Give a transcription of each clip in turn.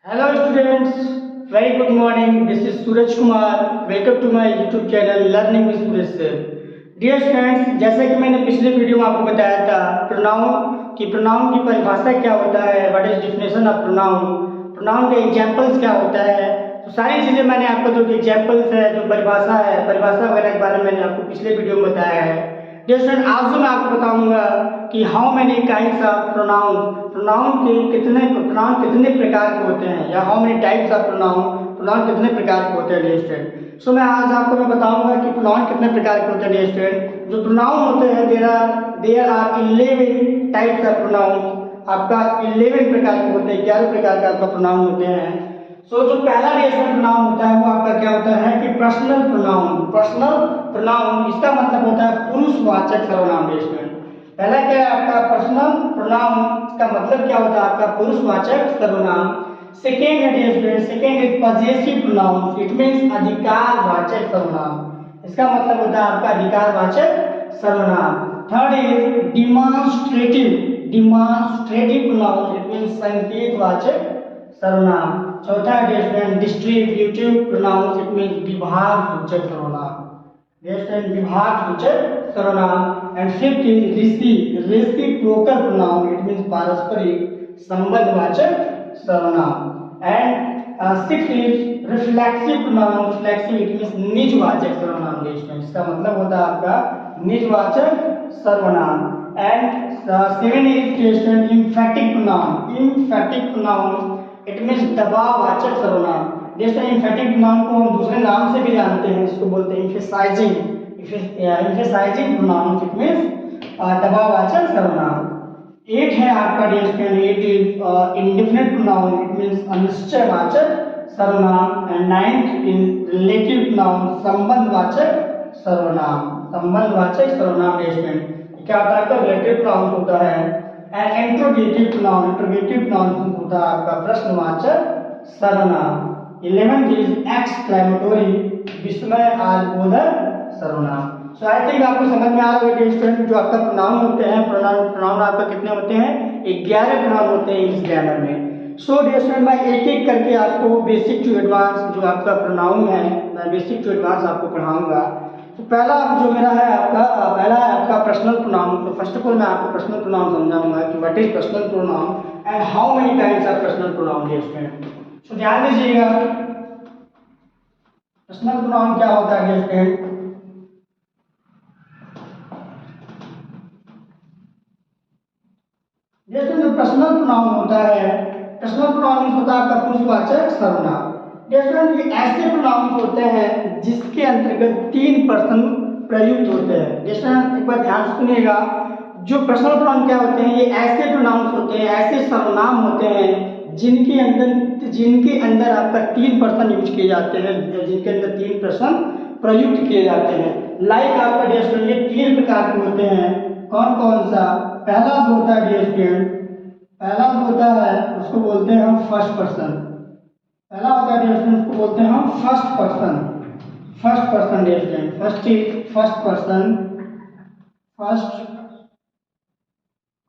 Hello students, very good morning. This is Suraj Kumar. Welcome to my YouTube channel Learning with Suraj Sir. Dear students, जैसे कि मैंने पिछले video में आपको बताया था प्रोनाउन की परिभाषा क्या होता है, what is definition of pronoun के एग्जांपल्स क्या होता है, तो सारी चीज़ें मैंने आपको जो एग्जांपल्स है, जो परिभाषा वगैरह के बारे में मैंने आपको पिछले वीडियो में बताया है। डियर स्टूडेंट, आज मैं आपको बताऊंगा कि how many kinds of pronoun कितने प्रकार के होते हैं, या how many types of pronoun कितने प्रकार के होते हैं। डियर स्टूडेंट, सो मैं आज आपको बताऊंगा कि प्रोनाउन कितने प्रकार के होते हैं। डियर स्टूडेंट, जो प्रोनाउन होते हैं there are 11 types of pronoun. आपका 11 प्रकार के होते हैं, 11 प्रकार के आपका प्रोनाउन होते हैं। सो जो पहला प्रोनाउन होता है वो आपका क्या होता है कि पर्सनल प्रोनाउन। इसका मतलब होता है पुरुषवाचक सर्वनाम। पहला क्या है आपका पर्सनल प्रोनाउन, इसका मतलब क्या होता है आपका पुरुषवाचक सर्वनाम। Second is possessive pronoun, it means अधिकारवाचक सर्वनाम। इसका मतलब होता है आपका अधिकारवाचक सर्वनाम। Third is demonstrative pronoun, it means संकेतवाचक सर्वनाम। चौथा है डिस्ट्रीब्यूटिव प्रोनाउन, इट मींस विभागसूचक सर्वनाम। विभागसूचक सर्वनाम। And fifth is reciprocal pronoun, it means पारस्परिक संबंधवाचक सर्वनाम। And sixth is reflexive pronoun, it means निजवाचक सर्वनाम। इसका मतलब होता है आपका निजवाचक सर्वनाम। And seven is emphatic pronoun, it means दबाववाचक सर्वनाम। जैसे एम्फैटिक प्रोनाउन को हम दूसरे नाम से भी जानते हैं, इसको बोलते हैं एम्फेसाइजिंग प्रोनाउन, इट मींस दबाववाचक सर्वनाम। 8 है आपका eight is indefinite pronoun, it means अनिश्चयवाचक सर्वनाम। And 9th is relative pronoun, संबंधवाचक सर्वनाम। क्या होता है रिलेटिव प्रोनाउन होता है। एंड इंट्रोगेटिव प्रोनाउन होता है आपका प्रश्नवाचक सर्वनाम। 11th इज एक्सक्लेमेटरी, विस्मयास्पद सर्वनाम। सो आई थिंक आपको समझ में आ रहा है स्टूडेंट, जो आपका प्रोनाउन होते हैं, प्रोनाउन आपका कितने होते हैं, 11 प्रोनाउन होते हैं इंग्लिश ग्रामर में। सो डियर स्टूडेंट, मैं एक एक करके आपको बेसिक टू एडवांस जो आपका प्रोनाउन है, मैं बेसिक टू एडवांस आपको पढ़ाऊंगा। तो पहला जो मेरा है आपका पर्सनल प्रोनाउन। तो फर्स्ट ऑफ ऑल मैं आपको पर्सनल प्रोनाउन समझाऊंगा कि what is personal pronoun and how many types of personal pronoun. Dear student, so ध्यान दीजिएगा पर्सनल प्रोनाउन क्या होता है। डियर स्टूडेंट, जो पर्सनल प्रोनाउन होता है, पर्सनल प्रोनाउन होता है आपका पुरुषवाचक सर्वनाम। डिफरेंट ये ऐसे प्रोनाउन होते हैं जिसके अंतर्गत 3 पर्सन प्रयुक्त होते हैं। जैसे एक बार ध्यान से सुनिएगा, जो पर्सनल प्रोनाउन क्या होते हैं, ये ऐसे प्रोनाउन होते हैं, ऐसे सर्वनाम होते हैं जिनके अंदर आपका 3 पर्सन यूज किए जाते हैं, जिनके अंदर 3 पर्सन प्रयुक्त किए जाते हैं। लाइक आपका डियर ये 3 प्रकार के होते हैं। कौन कौन सा? पहला जो होता है डियर उसको बोलते हैं हम फर्स्ट पर्सन। पहला होता है डियर स्टूडेंट, उसको बोलते हैं हम first person dear student. First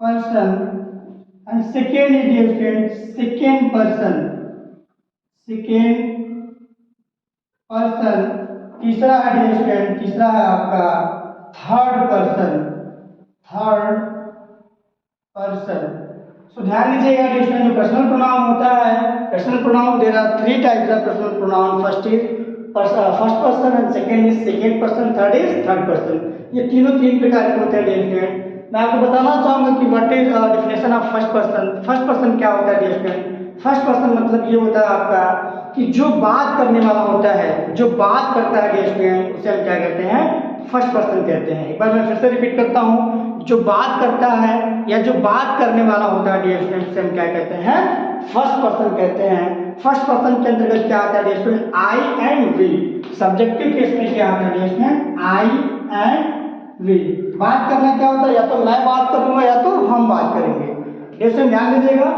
person and second is dear student second person. तीसरा है डियर स्टूडेंट, तीसरा है आपका थर्ड पर्सन। सो ध्यान दीजिएगा डियर स्टूडेंट, जो पर्सनल प्रोनाउन होता है, personal pronoun there are 3 types of personal pronoun. First is first person and second is second person, third is third person. ये तीनों 3 प्रकार के होते हैं डियर स्टूडेंट। मैं आपको बताना चाहूंगा कि what is definition of first person. First person क्या होता है डियर स्टूडेंट? फर्स्ट पर्सन मतलब ये होता है आपका कि जो बात करने वाला होता है, जो बात करता है डियर स्टूडेंट, उसे हम क्या कहते हैं? फर्स्ट पर्सन कहते हैं। एक बार मैं फिर से रिपीट करता हूँ, जो बात करता है या जो बात करने वाला होता है डियर स्टूडेंट, से हम क्या कहते हैं? फर्स्ट पर्सन कहते हैं। फर्स्ट पर्सन के अंतर्गत क्या आता है dear student? I and we. Subjective case में क्या आता है dear student? I and we. बात करना क्या होता है? या तो मैं बात करूंगा या तो हम बात करेंगे। डियर स्टूडेंट ध्यान दीजिएगा,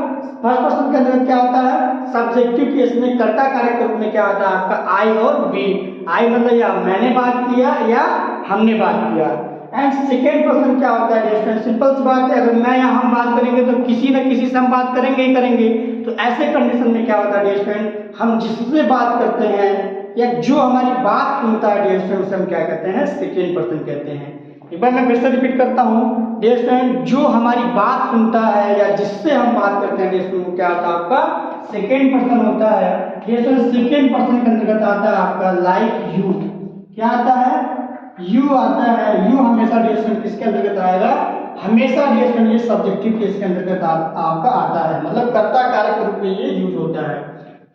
फर्स्ट पर्सन के अंदर क्या होता है? सब्जेक्टिव केस में कर्ता कारक के रूप में क्या आता है आपका? आई और वी। आई मतलब या मैंने बात किया या हमने बात किया। एंड सेकेंड पर्सन क्या होता है डियर स्टूडेंट, सिंपल सी बात है, अगर मैं या हम बात करेंगे तो किसी न किसी से हम बात करेंगे ही करेंगे। तो ऐसे कंडीशन में क्या होता है डियर स्टूडेंट, हम जिससे बात करते हैं या जो हमारी बात सुनता है डियर स्टूडेंट, उसे हम क्या कहते हैं, सेकेंड पर्सन कहते हैं। एक बार मैं फिर से रिपीट करता हूँ डियर स्टूडेंट, जो हमारी बात सुनता है या जिससे हम बात करते हैं डियर स्टूडेंट, वो क्या होता है आपका सेकेंड पर्सन होता है। डियर स्टूडेंट सेकेंड पर्सन के अंतर्गत आता है आपका लाइक यू, क्या आता है, यू आता है। यू हमेशा डियर स्टूडेंट किसके अंतर्गत आएगा, हमेशा डियर स्टूडेंट ये सब्जेक्टिव केस के अंतर्गत आपका आता है, मतलब कर्ता कारक के रूप में ये यूज होता है।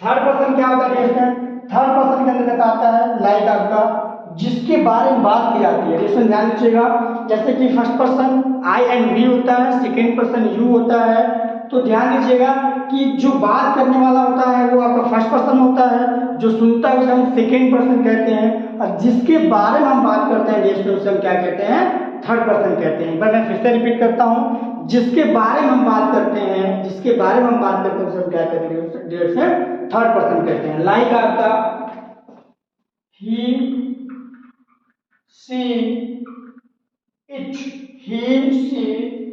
थर्ड पर्सन क्या होता है डियर स्टूडेंट, थर्ड पर्सन के अंतर्गत आता है लाइक आपका जिसके बारे में बात की जाती है। इसमें ध्यान दीजिएगा, जैसे कि first person I and we होता है, सेकेंड पर्सन यू होता है, तो ध्यान दीजिएगा कि जो बात करने वाला होता है वो आपका फर्स्ट पर्सन होता है, जो सुनता है उसे हम सेकेंड पर्सन कहते हैं, और जिसके बारे में हम बात करते हैं डियर स्टूडेंट, उसे हम क्या कहते हैं, थर्ड पर्सन कहते हैं। पर मैं फिर से रिपीट करता हूँ, जिसके बारे में हम बात करते हैं, जिसके बारे में हम बात करते हैं उसे हम क्या कहते हैं डियर स्टूडेंट, थर्ड पर्सन कहते हैं। लाइक आपका he she it, he she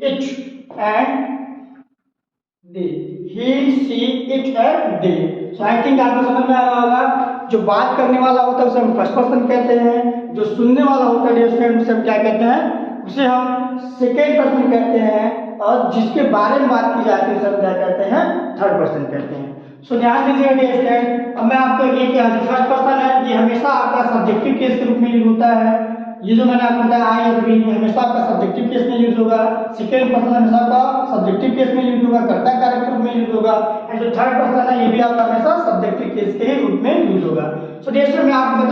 it and they, he she it and they। So I think आपको समझ में आ रहा होगा, जो बात करने वाला होता है उसे हम फर्स्ट पर्सन कहते हैं, जो सुनने वाला होता है डियर स्टूडेंट उसे हम क्या कहते हैं, उसे हम सेकेंड पर्सन कहते हैं, और जिसके बारे में बात की जाती है उसे हम क्या कहते हैं, थर्ड पर्सन कहते हैं। सो ध्यान दीजिएगा डियर स्टूडेंट, अब मैं आपको ये क्या, जो फर्स्ट पर्सन है ये हमेशा आपका सब्जेक्टिव केस के रूप में यूज होता है। ये जो मैंने आपको बताया आई और वी हमेशा आपका सब्जेक्टिव केस में यूज होगा, सेकेंड पर्सन हमेशा आपका सब्जेक्टिव केस में यूज होगा, कर्ता कारक के रूप में यूज होगा, एंड जो थर्ड पर्सन है ये भी आपका हमेशा सब्जेक्टिव केस के रूप में यूज होगा। सो डियर मैं आपको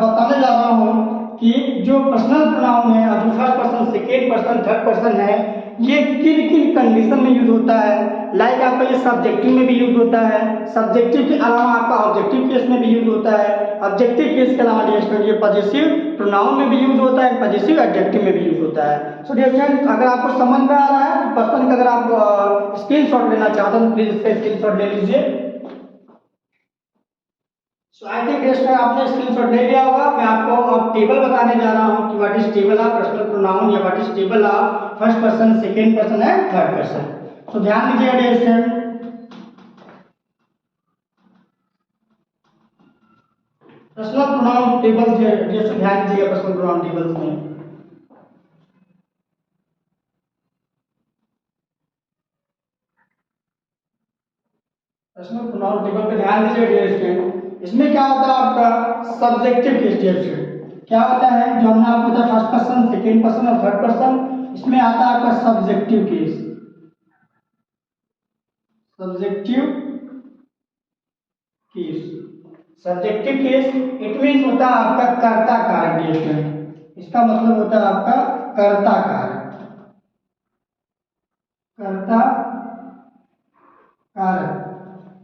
बताने जा रहा हूँ कि जो पर्सनल प्रोनाउन है और जो first person, second person, third person है, ये किन किन कंडीशन में यूज होता है। लाइक आपका ये सब्जेक्टिव में भी यूज होता है, सब्जेक्टिव के अलावा आपका ऑब्जेक्टिव केस में भी यूज होता है, ऑब्जेक्टिव केस के अलावा डियर स्टूडेंट ये पजेसिव प्रोनाउन में भी यूज होता है, पजेसिव एडजेक्टिव में भी यूज होता है। सो डियर स्टूडेंट अगर आपको समझ में आ रहा है, पर्सन का अगर आप स्क्रीनशॉट लेना चाहते हैं तो प्लीज इसका स्क्रीनशॉट ले लीजिए। सो आई थिंक डियर स्टूडेंट आपने स्क्रीनशॉट ले लिया होगा। मैं आपको अब टेबल बताने जा रहा हूँ कि what is table of personal pronoun या what is table of first person, second person and third person. तो ध्यान दीजिएगा dear student, personal pronoun tables dear student ध्यान दीजिएगा, पर्सनल प्रोनाउन टेबल्स में पर्सनल प्रोनाउन टेबल पे ध्यान दीजिएगा डियर स्टूडेंट। इसमें क्या होता है आपका सब्जेक्टिव केस डियर स्टूडेंट, क्या होता है जो हमने आपको बताया फर्स्ट पर्सन, सेकेंड पर्सन और थर्ड पर्सन, इसमें आता है आपका subjective case. Subjective case, subjective case it means होता है आपका कर्ता कारक डियर स्टूडेंट, इसका मतलब होता है आपका कर्ता कारक, कर्ता कारक।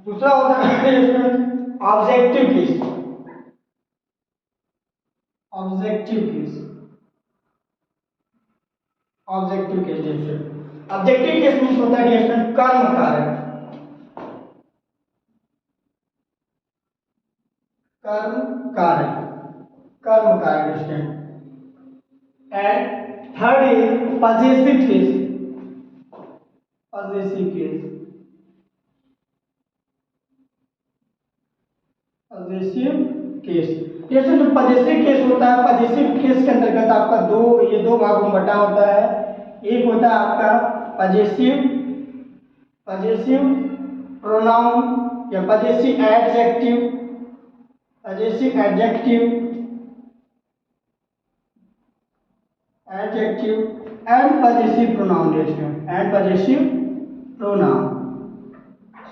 दूसरा होता है dear student objective case, objective case, objective case dear student. Objective case means होता है डियर स्टूडेंट कर्म कारक, कर्म कारक, कर्म कारक student. And third is possessive case, possessive case, possessive case. जैसे जो पजेसिव केस होता है, पजेसिव केस के अंतर्गत आपका दो भागों में बटा होता है। एक होता है आपका पजेसिव, पजेसिव प्रोनाउन या possessive adjective, possessive adjective, adjective and possessive pronoun and possessive pronoun.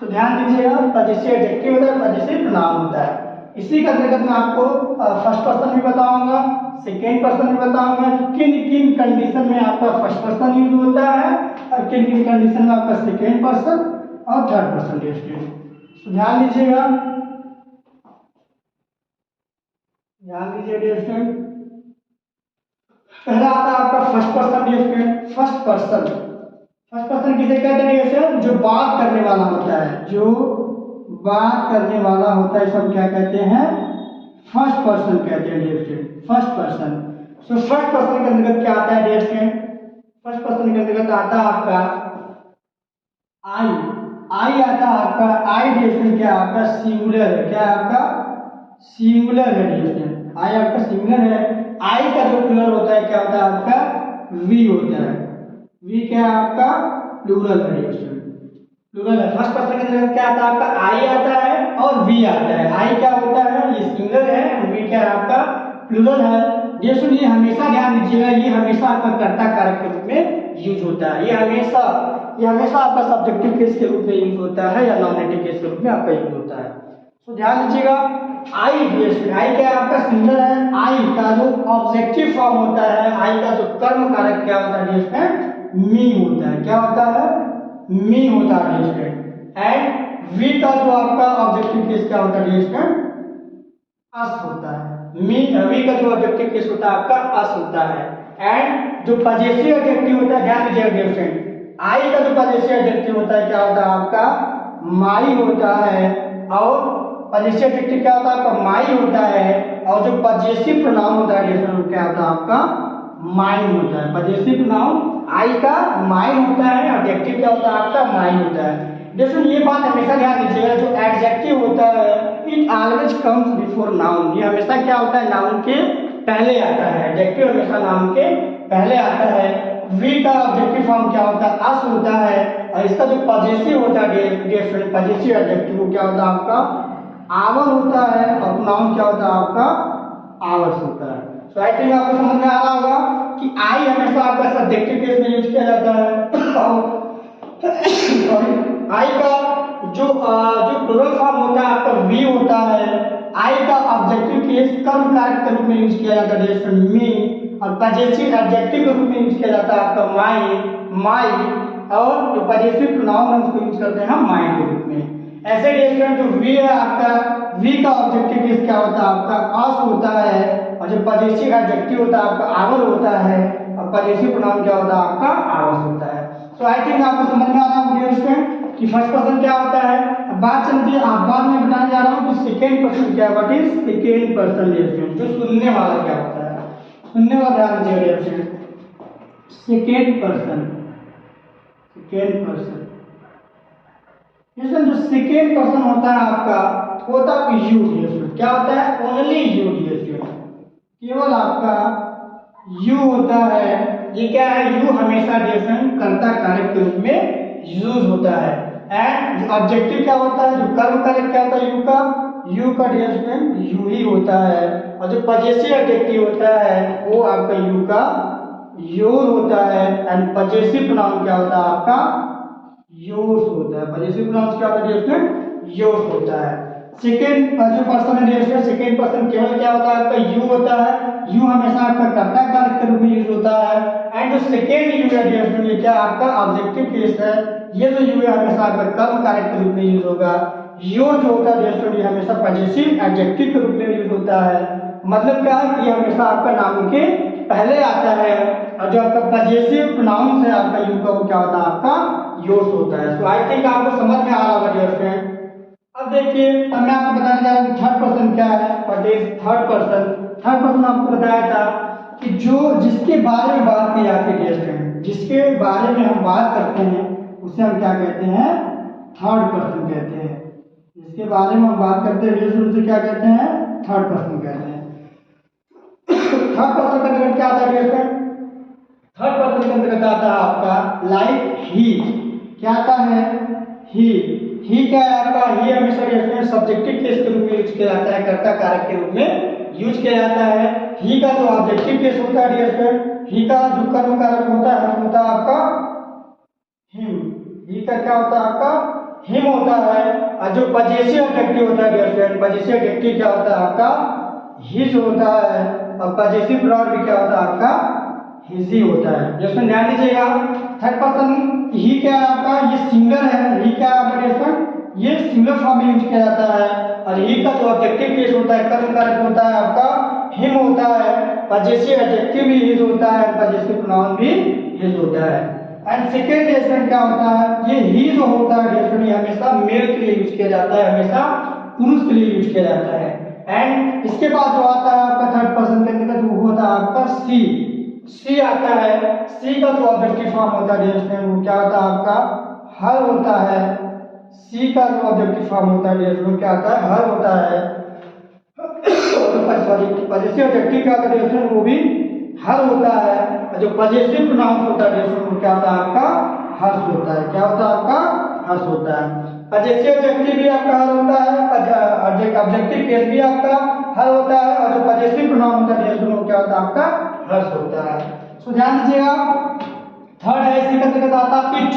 तो ध्यान दीजिएगा, पजेसिव एडजेक्टिव होता है, पजेसिव प्रोनाउन होता है। इसी के अंतर्गत मैं आपको फर्स्ट पर्सन भी बताऊंगा, सेकेंड पर्सन भी बताऊंगा कि किन किन कंडीशन में आपका फर्स्ट पर्सन यूज होता है और किन किन कंडीशन में आपका सेकेंड पर्सन और थर्ड पर्सन यूज होता है। तो ध्यान दीजिएगा, ध्यान दीजिए डियर स्टूडेंट। पहला आता है आपका first person dear student. First person, first person किसे कहते हैं डियर स्टूडेंट, जो बात करने वाला होता है, जो बात करने वाला होता है, सब क्या कहते हैं, फर्स्ट पर्सन कहते हैं dear student, first person. So first person के अंतर्गत क्या आता है डियर स्टूडेंट? फर्स्ट पर्सन के अंतर्गत आता है आपका आई। आई आता है आपका, आई डियर स्टूडेंट क्या आपका सिंगुलर है, क्या आपका सिंगुलर है डियर स्टूडेंट, आई आपका सिंगुलर है। आई का जो प्लूरल होता है क्या होता है आपका वी होता है, वी क्या है आपका प्लूरल है डियर स्टूडेंट, प्लूरल है। फर्स्ट पर्सन के अंदर क्या आता है आपका आई आता है और वी आता है। आई क्या होता है ये सिंगुलर है, वी क्या है आपका प्लूरल है। ये सुनिए हमेशा ध्यान दीजिएगा, ये हमेशा आपका कर्ता कारक के रूप में यूज होता है, ये हमेशा आपका सब्जेक्टिव केस के रूप में यूज होता है या नॉमिनेटिव केस के रूप में आपका यूज होता है। तो ध्यान दीजिएगा आई बेस्ड, आई क्या आपका सिंगुलर है, आई का जो ऑब्जेक्टिव फॉर्म होता है, आई का जो कर्म कारक क्या होता है इसमें मी होता है, क्या होता है मी होता है स्टूडेंट। एंड वी का जो आपका ऑब्जेक्टिव केस क्या होता है स्टूडेंट अस होता है, वी का जो ऑब्जेक्टिव केस होता है आपका अस होता है। एंड जो पजेसिव एडजेक्टिव होता है ध्यान दीजिएगा स्टूडेंट, आई का जो पजेसिव एडजेक्टिव होता है क्या होता है आपका माई होता है, और पजेसिव एडजेक्टिव क्या होता है आपका माई होता है, और जो पजेसिव प्रोनाउन होता है क्या होता है आपका माइन होता है। पजेसिव प्रोनाउन आई का माइन होता है, एडजेक्टिव क्या होता है आपका माइन होता है। देखो ये बात हमेशा ध्यान दीजिएगा, जो एडजेक्टिव होता है it always comes before noun, ये हमेशा क्या होता है नाउन के पहले आता है, एडजेक्टिव हमेशा नाउन के पहले आता है। वी का ऑब्जेक्टिव फॉर्म क्या होता है अस होता है, और इसका जो पजेसिव होता है पजेसिव एडजेक्टिव वो क्या होता है आपका आवर होता है, और नाउन क्या होता है आपका आवर्स होता है। सो आई थिंक आपको समझ में आ रहा होगा कि आई हमेशा आपका सब्जेक्टिव केस में यूज किया जाता है। सॉरी आई का जो प्लूरल फॉर्म होता है आपका वी होता है। आई का ऑब्जेक्टिव केस कर्म कारक के रूप में यूज किया जाता है मी, और पजेसिव एडजेक्टिव के रूप में यूज किया जाता है आपका माई, और जो पजेसिव प्रोनाउन है उसको यूज करते हैं माई के रूप में। ऐसे स्टूडेंट जो वी है आपका, वी का ऑब्जेक्टिव केस क्या होता है आपका अस होता है, और जो पजेसिव एडजेक्टिव होता है आपका आवर होता है, और पजेसिव प्रोनाउन क्या होता है आपका आवर्स होता है। तो आई थिंक आपको समझ में आ रहा होगा स्टूडेंट कि फर्स्ट पर्सन क्या होता है। अब बात चलती है, आप बाद में बताने जा रहा हूँ कि सेकेंड पर्सन क्या है, what is second person student, जो सुनने वाला क्या होता है, सुनने वाला ध्यान दीजिएगा स्टूडेंट। सेकेंड पर्सन जो सेकेंड पर्सन होता है आपका होता है यू, क्या होता है ओनली यू, केवल आपका यू होता है। ये क्या है यू हमेशा कर्ता कारक के रूप में यूज होता है। एंड जो ऑब्जेक्टिव क्या होता है, जो कर्म कारक क्या होता है यू का यू ही होता है, और जो पजेसिव एडजेक्टिव होता है वो आपका यू का योर होता है। एंड पजेसिव प्रोनाउन क्या होता है आपका योर्स होता है, पजेसिव प्रोनाउन क्या होता है योर्स होता है। सेकेंड जो पर्सन है सेकेंड पर्सन केवल क्या होता है आपका यू होता है, यू हमेशा आपका कर्ता कारक के रूप में यूज होता है। एंड जो सेकेंड यू है ये क्या आपका ऑब्जेक्टिव केस है, ये जो यू है हमेशा आपका कर्म कारक के रूप में यूज होगा। योर जो होता है ये हमेशा पजेसिव एडजेक्टिव के रूप में यूज होता है। मतलब क्या है कि ये हमेशा आपका नाउन के पहले आता है, और जो आपका पजेसिव प्रोनाउन है आपका यू का वो क्या होता है आपका योर्स होता है। सो आई थिंक आपको समझ में आ रहा होगा डियर फ्रेंड। अब देखिए अब मैं आपको बताने जा रहा हूँ थर्ड पर्सन क्या है, what is third person. Third person आपको बताया था कि जो जिसके बारे में बात की जाती है डियर फ्रेंड, जिसके बारे में हम बात करते हैं उसे हम क्या कहते हैं थर्ड पर्सन कहते हैं। जिसके बारे में हम बात करते हैं उसे क्या कहते हैं थर्ड पर्सन कहते हैं। थर्ड पर्सन का अंतर्गत क्या आता है डियर फ्रेंड, थर्ड पर्सन के अंतर्गत आता है आपका लाइक ही, क्या आता है ही क्या है आपका ही हमेशा सब्जेक्टिव केस के रूप में यूज किया जाता है, कर्ता कारक के रूप में यूज किया जाता है। ही का जो ऑब्जेक्टिव केस होता है डियर फ्रेंड, ही का जो कर्म कारक होता है आपका हिम, ही का क्या होता है आपका हिम होता है। और जो पजेसिव एडजेक्टिव होता है डियर फ्रेंड, पजेसिव एडजेक्टिव क्या होता है आपका हिज होता है, और पजेसिव प्रोनाउन भी क्या होता है आपका हिज ही होता है। जिसमें ध्यान दीजिएगा थर्ड पर्सन ही क्या है आपका ये सिंगल है, ही क्या है आपका ये सिंगल फॉर्म में यूज किया जाता है। और ही का जो ऑब्जेक्टिव केस होता है कर्म कारक होता है आपका हिम होता है, पजेसिव एडजेक्टिव भी हिज होता है, पजेसिव प्रोनाउन भी हिज होता है। एंड सेकेंड स्टेटमेंट क्या होता है, ये ही जो होता है स्टेटमेंट हमेशा मेल के लिए यूज किया जाता है, हमेशा पुरुष के लिए यूज किया जाता है। एंड इसके बाद जो आता है आपका थर्ड पर्सन के अंतर्गत वो होता है आपका सी। सी आता है, सी का जो ऑब्जेक्टिव फॉर्म होता है डियर स्टूडेंट वो क्या होता है आपका हर होता है। सी का जो ऑब्जेक्टिव फॉर्म होता है डियर स्टूडेंट क्या होता है हर होता है। सॉरी पॉजिटिव ऑब्जेक्टिव क्या होता है डियर स्टूडेंट वो भी हर होता है। और जो पॉजिटिव प्रोनाउन होता है डियर स्टूडेंट वो क्या होता है आपका हर्ष होता है। क्या होता है आपका हर्ष होता है। पॉजिटिव ऑब्जेक्टिव भी आपका हर होता है, ऑब्जेक्टिव केस भी आपका हर होता है और जो पॉजिटिव प्रोनाउन होता है डियर स्टूडेंट वो क्या होता है आपका हर्ष होता है। सो ध्यान दीजिएगा थर्ड है इसी का अंतर्गत आता है इट।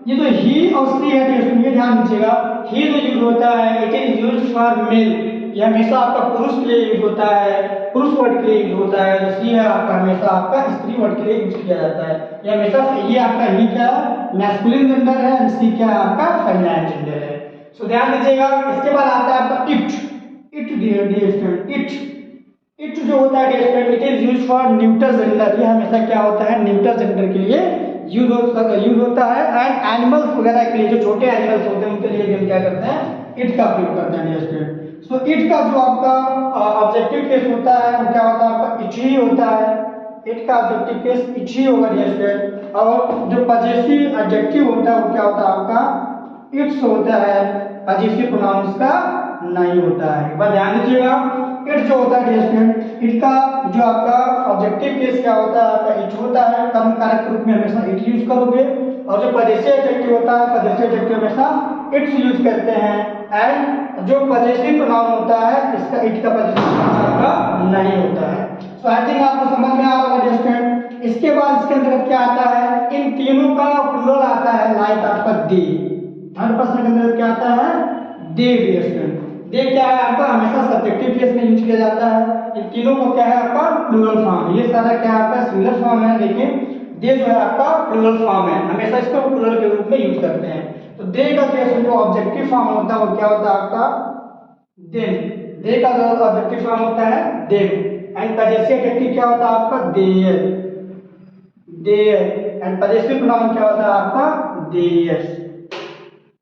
ये जो ही और सी है डियर स्टूडेंट ये ध्यान दीजिएगा ही जो यूज होता है it is used for male, ये हमेशा आपका पुरुष के लिए यूज होता है, पुरुष वर्ड के लिए यूज होता है। जो सी है आपका हमेशा आपका स्त्री वर्ड के लिए यूज किया जाता है। ये हमेशा ये आपका ही क्या है मैस्कुलिन जेंडर है और सी क्या है आपका फेमिनाइन जेंडर है। सो ध्यान दीजिएगा इसके बाद आता है आपका it. It dear student it जो होता है dear student it is used for neutral gender, ये हमेशा क्या होता है न्यूट्रल जेंडर के लिए यूज होता है। एंड एनिमल्स वगैरह के लिए जो छोटे एनिमल्स होते हैं उनके लिए भी हम क्या करते हैं इट का प्रयोग करते हैं डियर स्टूडेंट। सो इट का जो आपका ऑब्जेक्टिव केस होता है वो क्या होता है आपका इच ही होता है। इट का ऑब्जेक्टिव केस इच ही होगा डियर स्टूडेंट। और जो पॉजिटिव एडजेक्टिव होता है वो क्या होता है आपका इट्स होता है, पॉजिटिव प्रोनाउंस का नहीं होता है। बस ध्यान दीजिएगा इट जो होता है डियर स्टूडेंट इट का जो आपका ऑब्जेक्टिव केस क्या होता है आपका इट होता है, कर्म कारक के रूप में हमेशा इट यूज करोगे। और जो पॉजिटिव एडजेक्टिव होता है पॉजिटिव एडजेक्टिव हमेशा इट्स यूज करते हैं। एंड जो पॉजिटिव प्रोनाउन होता है इसका इट का पॉजिटिव आपका नहीं होता है। सो आई थिंक आपको समझ में आ रहा होगा डियर स्टूडेंट। इसके बाद इसके अंतर्गत क्या आता है इन तीनों का प्लूरल आता है लाइक आपका दे। थर्ड पर्सन के अंतर्गत क्या आता है दे डियर स्टूडेंट। दे क्या है आपका हमेशा सब्जेक्टिव केस में यूज किया जाता है। इन तीनों को क्या है आपका प्लूरल फॉर्म, ये सारा क्या है आपका सिंगुलर फॉर्म है लेकिन दे जो है आपका प्लूरल फॉर्म है, हमेशा इसको प्लूरल के रूप में यूज करते हैं। तो दे का केस जो ऑब्जेक्टिव फॉर्म होता है वो क्या होता है आपका देम। दे का जो ऑब्जेक्टिव फॉर्म होता है देम। एंड पॉजिटिव एडजेक्टिव क्या होता है आपका their their. And positive pronoun क्या होता है आपका देयर्स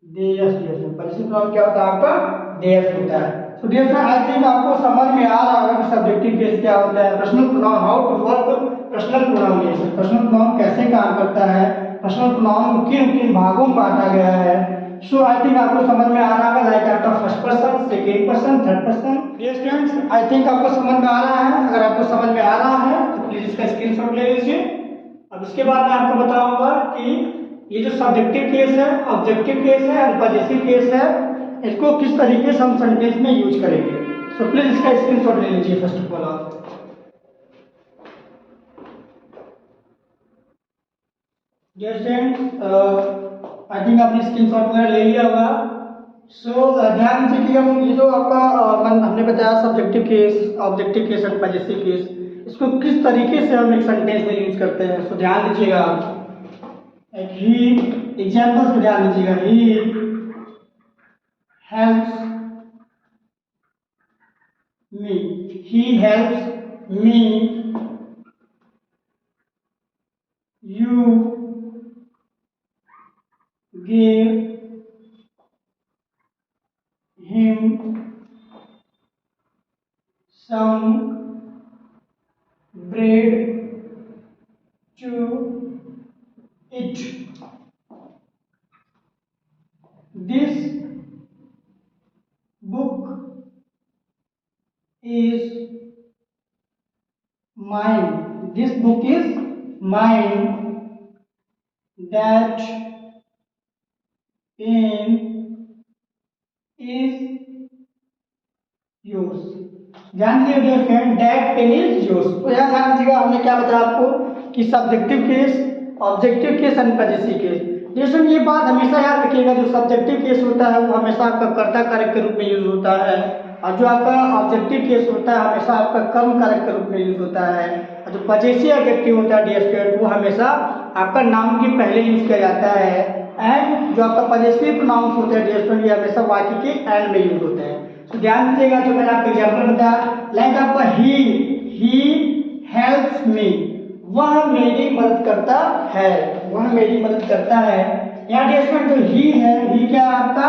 देयर्स। पॉजिटिव प्रोनाउन क्या होता है आपका देयर्स होता है। So dear friend I think आपको समझ में आ रहा होगा कि सब्जेक्टिव केस क्या होता है, personal pronoun how to work personal pronoun. Personal pronoun कैसे काम करता है, पर्सनल प्रोनाउन किन किन भागों में बांटा गया है। सो आई थिंक आपको समझ में आ रहा है लाइक आपका first person second person third person. Dear students I think आपको समझ में आ रहा है। अगर आपको समझ में आ रहा है तो प्लीज इसका स्क्रीनशॉट ले लीजिए। अब इसके बाद मैं आपको बताऊंगा कि ये जो सब्जेक्टिव केस है ऑब्जेक्टिव केस है और पॉजिटिव केस है इसको किस तरीके से हम सेंटेंस में यूज करेंगे। सो प्लीज इसका स्क्रीनशॉट ले लीजिए फर्स्ट ऑफ ऑल आप। डियर स्टूडेंट्स आई थिंक आपने स्क्रीनशॉट वगैरह ले लिया होगा। सो ध्यान दीजिए कि हम ये जो आपका हमने बताया सब्जेक्टिव केस ऑब्जेक्टिव केस और पॉजिटिव केस इसको किस तरीके से हम एक सेंटेंस में यूज करते हैं। सो ध्यान दीजिएगा ही एग्जांपल्स में ध्यान दीजिएगा ही helps me, he helps me, you give him some bread to eat. This book is mine. This book is mine. That pen is yours. ध्यान दीजिए dear friend that pen is yours. तो यहाँ ध्यान दीजिएगा हमने क्या बताया आपको कि subjective case objective case and positive case. Dear ये बात हमेशा याद रखिएगा जो सब्जेक्टिव केस होता है वो हमेशा आपका कर्ता कारक के रूप में यूज होता है और जो आपका ऑब्जेक्टिव केस होता है हमेशा आपका कर्म कारक के रूप में यूज होता है। और जो पॉजिटिव एडजेक्टिव होता है डियर स्टूडेंट वो हमेशा आपका नाउन के पहले यूज किया जाता है। एंड जो आपका पॉजिटिव प्रोनाउंस होते हैं डियर स्टूडेंट ये हमेशा वाक्य के एंड में यूज होते हैं। तो ध्यान दीजिएगा जो मैंने आपको एग्जाम्पल बताया लाइक आपका ही हेल्प्स मी, वह मेरी मदद करता है, वह मेरी मदद करता है। यहाँ डियर स्टूडेंट जो ही है ही क्या आपका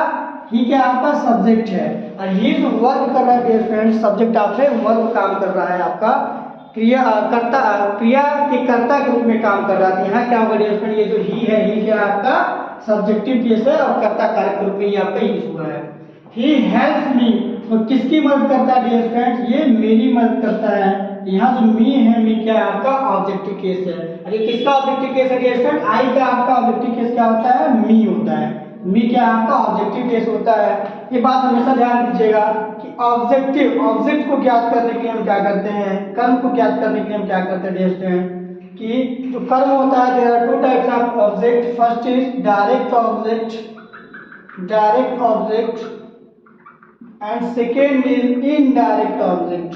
ही क्या आपका सब्जेक्ट है, और ही जो वर्क कर रहा है डियर फ्रेंड्स, सब्जेक्ट आपसे वर्क काम कर रहा है, आपका क्रिया क्रिया के कर्ता के रूप में काम कर रहा है। यहाँ क्या होगा डियर फ्रेंड, ये जो ही है, ही क्या आपका सब्जेक्टिव केस है और कर्ता कारक के रूप में ये आपका यूज हुआ है। ही हेल्प्स मी, तो किसकी मदद करता है डियर फ्रेंड्स, ये मेरी मदद करता है। यहाँ जो मी है, मी क्या है आपका ऑब्जेक्टिव केस है। अरे किसका ऑब्जेक्टिव केस है डियर फ्रेंड, आई का आपका ऑब्जेक्टिव केस क्या होता है, मी होता है। मी क्या आपका ऑब्जेक्टिव केस होता है। ये बात हमेशा ध्यान दीजिएगा कि ऑब्जेक्ट को ज्ञात करने के लिए हम क्या करते हैं, कर्म को ज्ञात करने के लिए हम क्या करते हैं डियर फ्रेंड, कि जो कर्म होता है, there are two types of object. First is direct object and second is indirect object.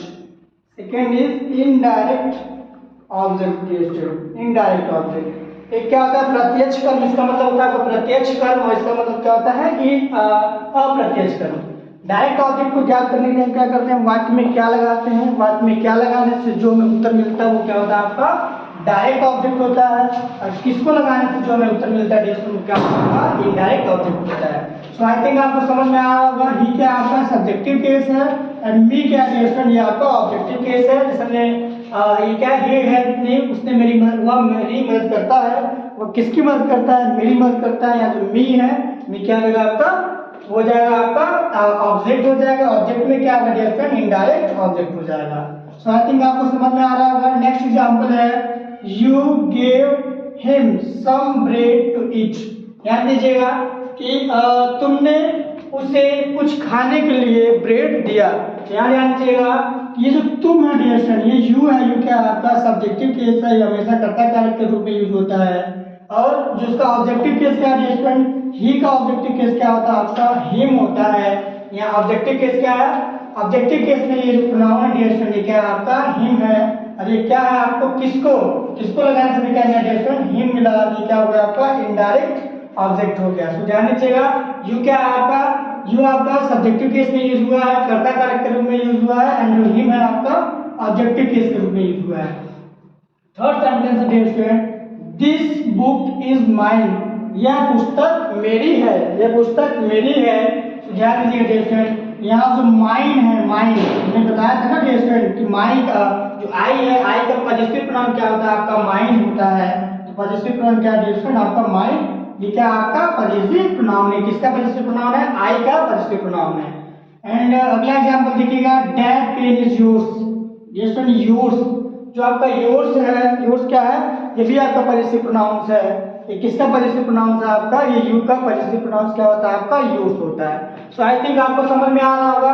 Indirect object एक क्या होता है, प्रत्यक्ष कर्म, इसका मतलब होता है प्रत्यक्ष कर्म, और इसका मतलब क्या होता है कि अप्रत्यक्ष कर्म। डायरेक्ट ऑब्जेक्ट को ज्ञात करने के लिए हम क्या करते हैं, वाक्य में क्या लगाते हैं, वाक्य में क्या लगाने से जो हमें उत्तर मिलता है वो क्या होता है, आपका डायरेक्ट ऑब्जेक्ट होता है। और किसको लगाने से जो हमें उत्तर मिलता है वो क्या होगा, इनडायरेक्ट ऑब्जेक्ट होता है। सो आई थिंक आपको समझ में आ रहा होगा, ही क्या आपका सब्जेक्टिव केस है एंड मी क्या है, ये आपका ऑब्जेक्टिव केस है। जिसने ये क्या है, उसने मेरी मदद करता है। वो किसकी मदद करता है, मेरी मदद करता है। यहाँ जो मी है, मी क्या होगा आपका, हो जाएगा आपका ऑब्जेक्ट हो जाएगा। ऑब्जेक्ट में क्या होगा, इनडायरेक्ट ऑब्जेक्ट हो जाएगा। सो आई थिंक आपको समझ में आ रहा होगा। नेक्स्ट एग्जांपल है, you gave him some bread to eat. ध्यान दीजिएगा कि तुमने उसे कुछ खाने के लिए ब्रेड दिया। यहाँ ध्यान दीजिएगा, ये जो तुम है डियर फ्रेंड, ये यू है, यू क्या आपका सब्जेक्टिव केस है, ये हमेशा कर्ता कारक के रूप में यूज होता है। और जो उसका ऑब्जेक्टिव केस क्या है डियर फ्रेंड, ही का ऑब्जेक्टिव केस क्या होता है, आपका हिम होता है। यहाँ ऑब्जेक्टिव केस क्या है, ऑब्जेक्टिव केस में ये जो प्रोनाउन है डियर फ्रेंड, ये क्या है आपका हिम है। और ये क्या है, आपको किसको लगाने से क्या है डियर फ्रेंड, हिम मिला, ये क्या हो गया आपका इनडायरेक्ट ऑब्जेक्ट हो गया। सो ध्यान दीजिएगा, यू क्या है आपका, यू आपका सब्जेक्टिव केस में यूज हुआ है, कर्ता कारक के रूप में यूज हुआ है, एंड जो हिम है आपका ऑब्जेक्टिव केस के रूप में यूज हुआ है। थर्ड सेंटेंस है dear friend, this book is mine. यह पुस्तक मेरी है, यह पुस्तक मेरी है। तो ध्यान दीजिएगा डियर फ्रेंड, यहाँ जो माइन है, माइन मैंने बताया था ना डियर फ्रेंड कि माइन का जो आई है, आई का पॉजिटिव प्रोनाउन क्या होता है, आपका माइन होता है। तो पॉजिटिव प्रोनाउन क्या है डियर फ्रेंड, आपका माइन। ये क्या आपका पॉजिटिव प्रोनाउन है, किसका पॉजिटिव प्रोनाउन है, आई का पॉजिटिव प्रोनाउन है। एंड अगला एग्जांपल देखिएगा, that pen is yours. Dear friend yours, जो आपका योर्स है, योर्स क्या है, ये भी आपका पॉजिटिव प्रोनाउन है। ये किसका पॉजिटिव प्रोनाउन है आपका, ये यू का पॉजिटिव प्रोनाउन क्या होता है, आपका योर्स होता है। सो आई थिंक आपको समझ में आ रहा होगा।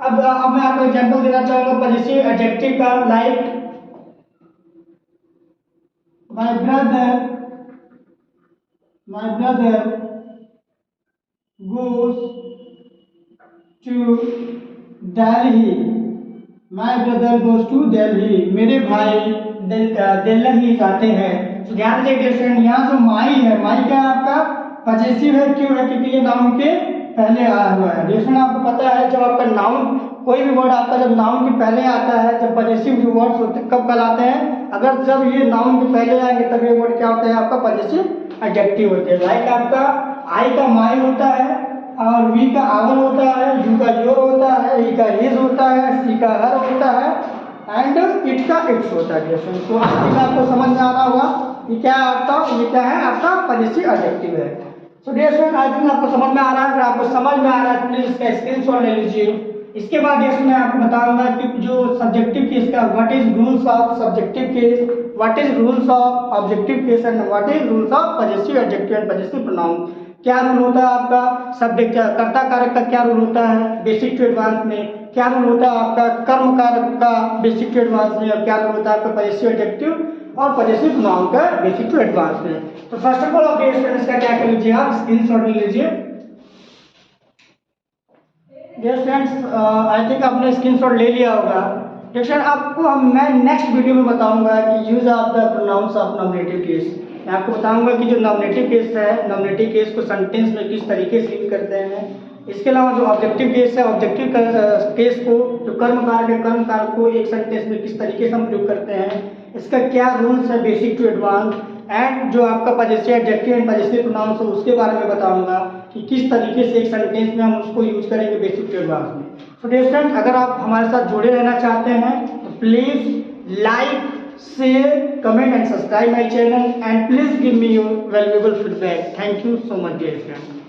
अब मैं आपको एग्जांपल देना चाहूंगा पॉजिटिव एडजेक्टिव का, like my brother goes to Delhi. My brother goes to Delhi. मेरे भाई दिल्ली जाते हैं। तो ध्यान दीजिए फ्रेंड, यहाँ जो माई है, माई क्या है आपका पॉजिटिव है, क्यों है, क्योंकि ये नाउन के पहले आया हुआ है। जैसे आपको पता है, जब आपका नाउन कोई भी वर्ड आपका जब नाउन के पहले आता है, जब पॉजिटिव जो वर्ड्स होते हैं कब कहलाते हैं, अगर जब ये नाउन के पहले आएंगे तब ये वर्ड क्या होता है, आपका पॉजिटिव एडजेक्टिव होते हैं। लाइक आपका आई का माई होता है, और वी का आवर होता है, यू का योर होता है, ई का हिज होता है, सी का हर होता है, एंड इट का इट्स होता है। तो आपको समझ में आ रहा होगा ये क्या है आपका, ये क्या है आपका पॉजिटिव एडजेक्टिव है। So dear friend, I think आपको समझ में आ रहा है। अगर आपको समझ में आ रहा है प्लीज इसका स्क्रीनशॉट ले लीजिए। इसके बाद डियर फ्रेंड मैं आपको बताऊंगा कि जो सब्जेक्टिव केस का what is rules of subjective case, what is rules of objective case and what is rules of positive adjective and positive pronoun. क्या रूल होता है आपका सब्जेक्ट कर्ता कारक का, क्या रूल होता है बेसिक टू एडवांस में, क्या रूल होता है आपका कर्म कारक का बेसिक टू एडवांस में, और क्या रूल होता है आपका पॉजिटिव एडजेक्टिव और पॉजिटिव प्रोनाउन का बेसिक टू एडवांस में। तो फर्स्ट ऑफ ऑल आप डियर फ्रेंड इसका क्या कर लीजिए, आप स्क्रीनशॉट ले लीजिए। डियर फ्रेंड्स, आई थिंक आपने स्क्रीनशॉट ले लिया होगा। डियर फ्रेंड, आपको मैं नेक्स्ट वीडियो में बताऊंगा कि use of the pronounce of nominative case. मैं आपको बताऊंगा कि जो नॉमिनेटिव केस है, नॉमिनेटिव केस को सेंटेंस में किस तरीके से यूज करते हैं। इसके अलावा जो ऑब्जेक्टिव केस है, ऑब्जेक्टिव केस को जो कर्म कारक है, कर्म कारक को एक सेंटेंस में किस तरीके से हम प्रयोग करते हैं, इसका क्या रूल्स है बेसिक टू एडवांस, एंड जो आपका possessive adjective and possessive pronouns है उसके बारे में बताऊंगा कि किस तरीके से एक सेंटेंस में हम उसको यूज करेंगे बेसिक ट्रेडमार्क्स में। तो डियर स्टूडेंट, अगर आप हमारे साथ जुड़े रहना चाहते हैं तो please like, share, comment and subscribe my channel and please give me your valuable feedback. Thank you so much dear student.